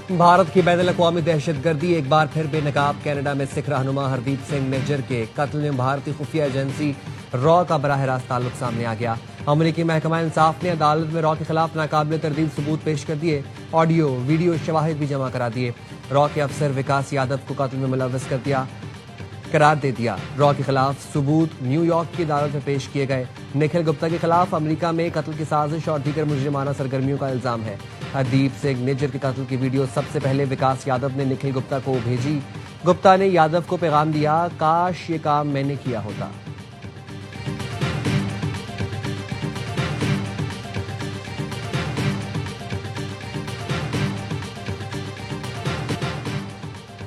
भारत की बैनुल-अक़वामी दहशतगर्दी एक बार फिर बेनकाब। कनाडा में सिख रहनुमा हरदीप सिंह निज्जर के कत्ल में भारतीय खुफिया एजेंसी रॉ का बराह रास्त ताल्लुक सामने आ गया। अमरीकी महकमा इंसाफ ने अदालत में रॉ के खिलाफ नाकाबिल तरदीद सबूत पेश कर दिए। ऑडियो वीडियो शवाहिद भी जमा करा दिए। रॉ के अफसर विकास यादव को कत्ल में मुलव्वस करार दे दिया। रॉ के खिलाफ सबूत न्यूयॉर्क की अदालत में पेश किए गए। निखिल गुप्ता के खिलाफ अमेरिका में कत्ल की साजिश और दीगर मुजरिमाना सरगर्मियों का इल्जाम है। हरदीप सिंह निज्जर के कत्ल की वीडियो सबसे पहले विकास यादव ने निखिल गुप्ता को भेजी। गुप्ता ने यादव को पैगाम दिया, काश ये काम मैंने किया होता।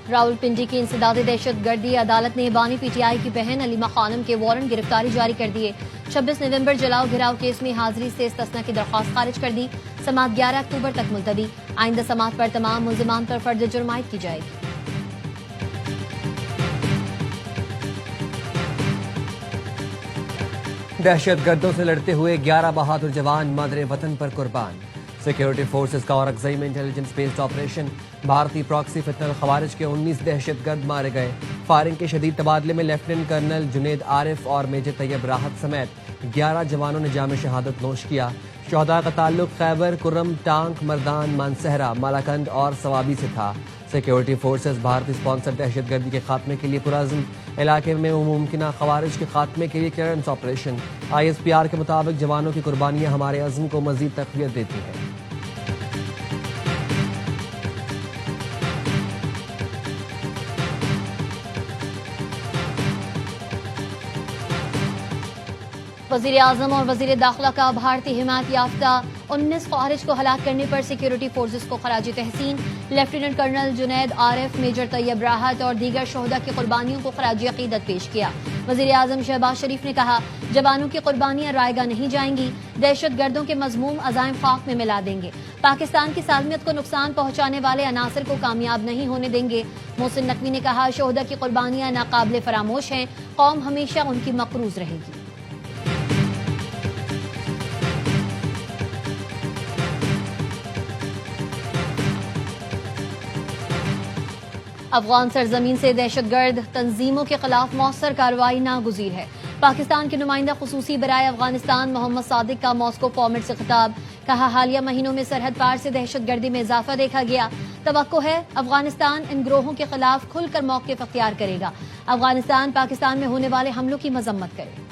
रावलपिंडी की इंसदादी दहशतगर्दी अदालत ने बानी पीटीआई की बहन अलीमा खानम के वारंट गिरफ्तारी जारी कर दिए। 26 नवंबर जलाओ घिराव केस में हाजिरी से इस्तिस्ना की दरख्वास्त खारिज कर दी। समाअत 11 अक्टूबर तक मुलतवी। आइंदा समाअत पर तमाम मुल्जिमान पर फर्द जुर्म आयद की जाएगी। दहशतगर्दों से लड़ते हुए 11 बहादुर जवान मादरे वतन पर कुर्बान। सिक्योरिटी फोर्सेस का औरकज़ई में इंटेलिजेंस बेस्ड ऑपरेशन। भारतीय प्रॉक्सी फितनल खवारिज के 19 दहशतगर्द मारे गए। फायरिंग के शदीद तबादले में लेफ्टिनेंट कर्नल जुनेद आरिफ और मेजर तैयब राहत समेत 11 जवानों ने जाम शहादत नोश किया। शहदा का ताल्लुक खैबर, कुर्रम, टांक, मर्दान, मानसहरा, मालाकंद और सवाबी से था। सिक्योरिटी फोर्सेस भारतीय स्पॉन्सर दहशतगर्दी के खात्मे के लिए पुरअज़्म। इलाके में मुमकिन खवारिज के खात्मे के लिए क्लियरेंस ऑपरेशन। ISPR के मुताबिक जवानों की कुर्बानियां हमारे अज़्म को मजीद तक़वियत देती हैं। वज़ीर आज़म और वज़ीर दाखिला का भारतीय हिमायत याफ्ता 19 ख़वारिज को हलाक करने पर सिक्योरिटी फोर्सेस को खराज तहसीन। Lieutenant colonel Junaid Arif, major Tayyab Rahat और दीगर शोहदा की कुर्बानियों को खराज अक़ीदत पेश किया। वज़ीर आज़म शहबाज शरीफ ने कहा, जवानों की कुर्बानियां रायगा नहीं जाएंगी, दहशत गर्दों के मज़मूम अज़ाइम खाक में मिला देंगे। पाकिस्तान की सालमियत को नुकसान पहुंचाने वाले अनासर को कामयाब नहीं होने देंगे। मोहसिन नकवी ने कहा, शोहदा की कुर्बानियां नाकाबिल फरामोश हैं, कौम हमेशा उनकी मक़रूज़ रहेगी। अफगान सरजमीन से दहशतगर्द तंजीमों के खिलाफ मौसर कार्रवाई नागुज़ीर है। पाकिस्तान के नुमाइंदा खुसूसी बराए अफगानिस्तान मोहम्मद सादिक का मॉस्को फॉर्मेट से खिताब। कहा, हालिया महीनों में सरहद पार से दहशतगर्दी में इजाफा देखा गया। तवक्को है अफगानिस्तान इन ग्रोहों के खिलाफ खुलकर मौक़िफ़ अख्तियार करेगा। अफगानिस्तान पाकिस्तान में होने वाले हमलों की मजम्मत करे।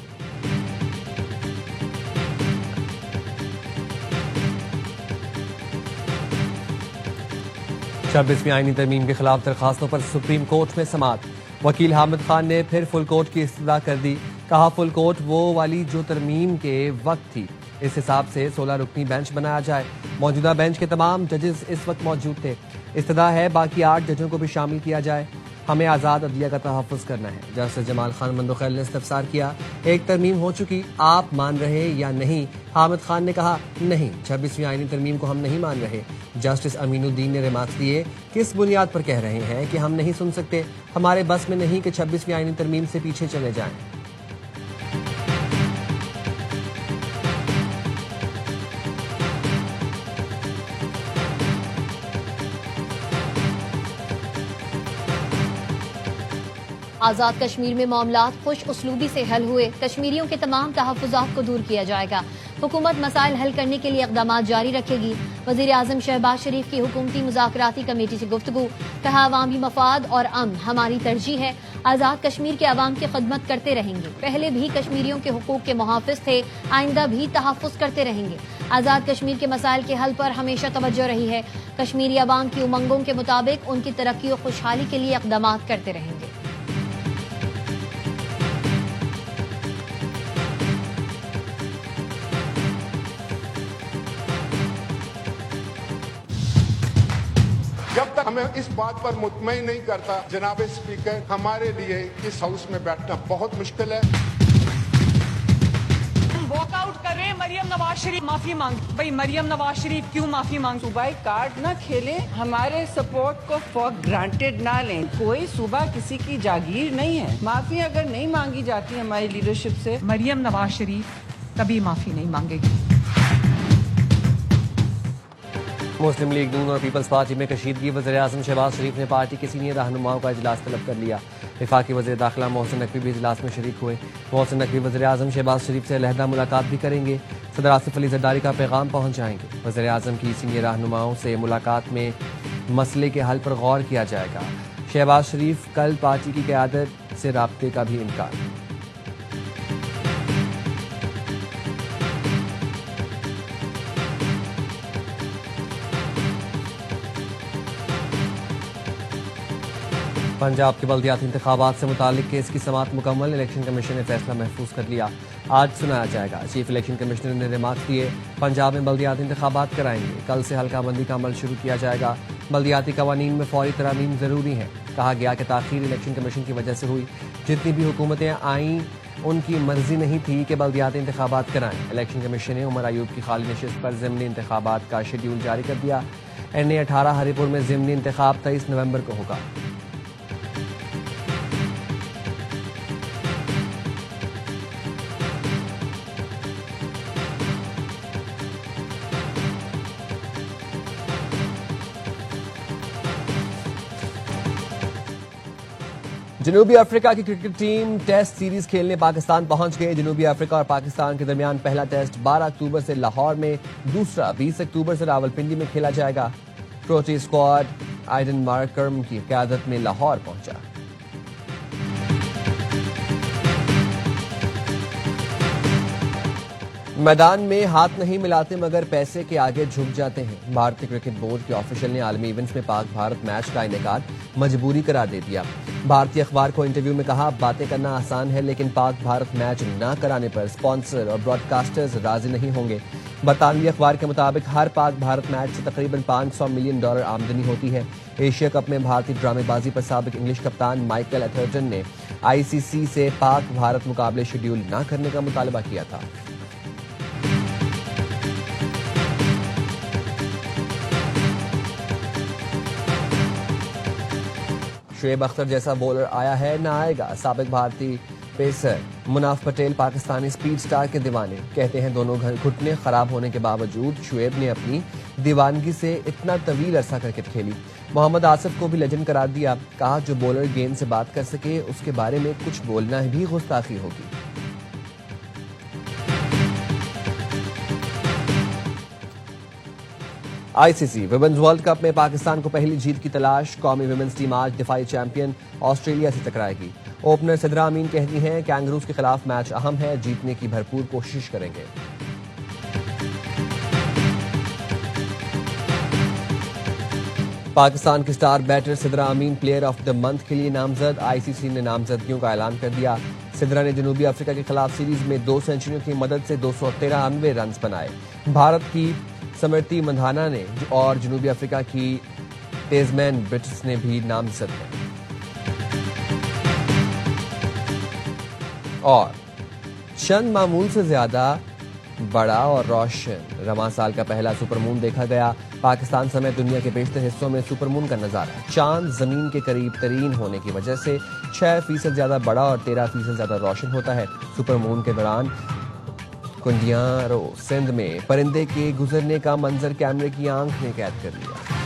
26वीं आईनी तरमीम के खिलाफ दरखास्तों पर सुप्रीम कोर्ट में समाअत। वकील हामिद खान ने फिर फुल कोर्ट की इस्तदा कर दी। कहा, फुल कोर्ट वो वाली जो तरमीम के वक्त थी, इस हिसाब से 16 रुकनी बेंच बनाया जाए। मौजूदा बेंच के तमाम जजेस इस वक्त मौजूद थे। इस्तदा है बाकी 8 जजों को भी शामिल किया जाए। हमें आज़ाद अदलिया का तहफ़्फ़ुज़ करना है। जस्टिस जमाल खान मंदोखैल ने इस्तफसार किया, एक तरमीम हो चुकी, आप मान रहे या नहीं? हामिद खान ने कहा, नहीं, 26वीं आईनी तरमीम को हम नहीं मान रहे। जस्टिस अमीनुद्दीन ने रिमार्क्स दिए, किस बुनियाद पर कह रहे हैं कि हम नहीं सुन सकते? हमारे बस में नहीं कि 26वीं आईनी तरमीम से पीछे चले जाएं। आज़ाद कश्मीर में मामलात खुश उसलूबी से हल हुए। कश्मीरियों के तमाम तहफ़्फ़ुज़ात को दूर किया जाएगा। हुकूमत मसाइल हल करने के लिए इक़दामात जारी रखेगी। वज़ीर आज़म शहबाज शरीफ की हुकूमती मुज़ाकराती कमेटी से गुफ्तगू। कहा, अवामी मफाद और अमन हमारी तरजीह है। आज़ाद कश्मीर के अवाम की खिदमत करते रहेंगे। पहले भी कश्मीरियों के हुकूक के मुहाफ़िज़ थे, आइंदा भी तहफ़्फ़ुज़ करते रहेंगे। आज़ाद कश्मीर के मसाइल के हल पर हमेशा तवज्जो रही है। कश्मीरी अवाम की उमंगों के मुताबिक उनकी तरक्की और खुशहाली के लिए इक़दामात करते रहेंगे। जब तक हमें इस बात पर मुतमईन नहीं करता, जनाब स्पीकर, हमारे लिए इस हाउस में बैठना बहुत मुश्किल है। वॉकआउट कर रहे हैं। मरियम नवाज शरीफ माफी मांग। भाई मरियम नवाज शरीफ क्यों माफी मांग? सूबाई कार्ड ना खेलें, हमारे सपोर्ट को फॉर ग्रांटेड ना लें। कोई सूबा किसी की जागीर नहीं है। माफी अगर नहीं मांगी जाती हमारी लीडरशिप से, मरियम नवाज शरीफ कभी माफी नहीं मांगेगी। मुस्लिम लीग नून और पीपल्स पार्टी में कशीदगी। वज़ीर-ए-आज़म शहबाज शरीफ ने पार्टी के सीनियर रहनुमाओं का इजलास तलब कर लिया। वफाकी वज़ीर दाखिला मोहसिन नकवी भी इजलास में शरीक हुए। मोहसिन नकवी वज़ीर-ए-आज़म शहबाज शरीफ से अलहदा मुलाकात भी करेंगे। सदर आसिफ अली ज़रदारी का पैगाम पहुंचाएंगे। वज़ीर-ए-आज़म की सीनियर रहनुमाओं से मुलाकात में मसले के हल पर गौर किया जाएगा। शहबाज शरीफ कल पार्टी की क़यादत से राब्ते का भी इनकार। पंजाब के बल्दियाती इंतखाबात से मुतालिक केस की समाअत मुकम्मल। इलेक्शन कमीशन ने फैसला महफूज कर लिया। आज सुनाया जाएगा। चीफ इलेक्शन कमिश्नर ने रिमार्क दिए। पंजाब में बल्दियाती इंतखाबात कराएंगे। कल से हल्का बंदी का अमल शुरू किया जाएगा। बल्दियाती कवानीन में फौरी तरामीम जरूरी है। कहा गया कि ताखीर इलेक्शन कमीशन की वजह से हुई। जितनी भी हुकूमतें आईं उनकी मर्जी नहीं थी कि बल्दियाती इंतखाबात कराएं। इलेक्शन कमीशन ने उमर अयूब की खाली नशिस्त पर ज़िमनी इंतखाबात का शेड्यूल जारी कर दिया। NA 18 हरिपुर में ज़िमनी इंतखाब 23 नवंबर को होगा। जनूबी अफ्रीका की क्रिकेट टीम टेस्ट सीरीज खेलने पाकिस्तान पहुंच गए। जनूबी अफ्रीका और पाकिस्तान के दरमियान पहला टेस्ट 12 अक्टूबर से लाहौर में, दूसरा 20 अक्टूबर से रावलपिंडी में खेला जाएगा। प्रोटी स्क्वाड आइडन मार्करम की क़यादत में लाहौर पहुंचा। मैदान में हाथ नहीं मिलाते मगर पैसे के आगे झुक जाते हैं। भारतीय क्रिकेट बोर्ड के ऑफिशियल ने आलमी इवेंट्स में पाक भारत मैच का इनेकाद मजबूरी करार दे दिया। भारतीय अखबार को इंटरव्यू में कहा, बातें करना आसान है लेकिन पाक भारत मैच न कराने पर स्पॉन्सर और ब्रॉडकास्टर्स राजी नहीं होंगे। बरतानवी अखबार के मुताबिक हर पाक भारत मैच से तकरीबन $500 मिलियन आमदनी होती है। एशिया कप में भारतीय ड्रामेबाजी पर साबिक इंग्लिश कप्तान माइकल एथरटन ने ICC से पाक भारत मुकाबले शेड्यूल न करने का मुतालबा किया था। शुएब अख्तर जैसा बॉलर आया है ना आएगा। साबिक भारतीय pacer Munaf Patel Pakistani speed star के दीवाने। कहते हैं दोनों घुटने खराब होने के बावजूद शुएब ने अपनी दीवानगी से इतना तवील अरसा क्रिकेट खेली। मोहम्मद आसिफ को भी लेजेंड करार दिया। कहा, जो बॉलर गेंद से बात कर सके उसके बारे में कुछ बोलना भी गुस्ताखी होगी। ICC विमेंस वर्ल्ड कप में पाकिस्तान को पहली जीत की तलाश। कौमी विमेंस टीम आज दिफाई चैंपियन ऑस्ट्रेलिया से टकराएगी। ओपनर सिद्रा अमीन कहती हैं, कैंगरूज के खिलाफ मैच अहम है, जीतने की भरपूर कोशिश करेंगे। पाकिस्तान की star batter Sidra Amin player of the month के लिए नामजद। ICC ने नामजदगियों का ऐलान कर दिया। सिद्रा ने जनूबी अफ्रीका के खिलाफ सीरीज में 2 सेंचुरियों की मदद से 293 रन बनाए। भारत की समृति मंधाना ने और जनूबी अफ्रीका की टेजमैन ब्रिट्स ने भी नामजद है। और चंद मामूल से ज्यादा बड़ा और रोशन रवां साल का पहला सुपरमून देखा गया। पाकिस्तान समेत दुनिया के बेशतर हिस्सों में सुपरमून का नजारा चांद जमीन के करीब तरीन होने की वजह से 6% ज्यादा बड़ा और 13% ज्यादा रोशन होता है। सुपरमून के दौरान कुंडियारो सिंध में परिंदे के गुजरने का मंजर कैमरे की आंख ने कैद कर लिया।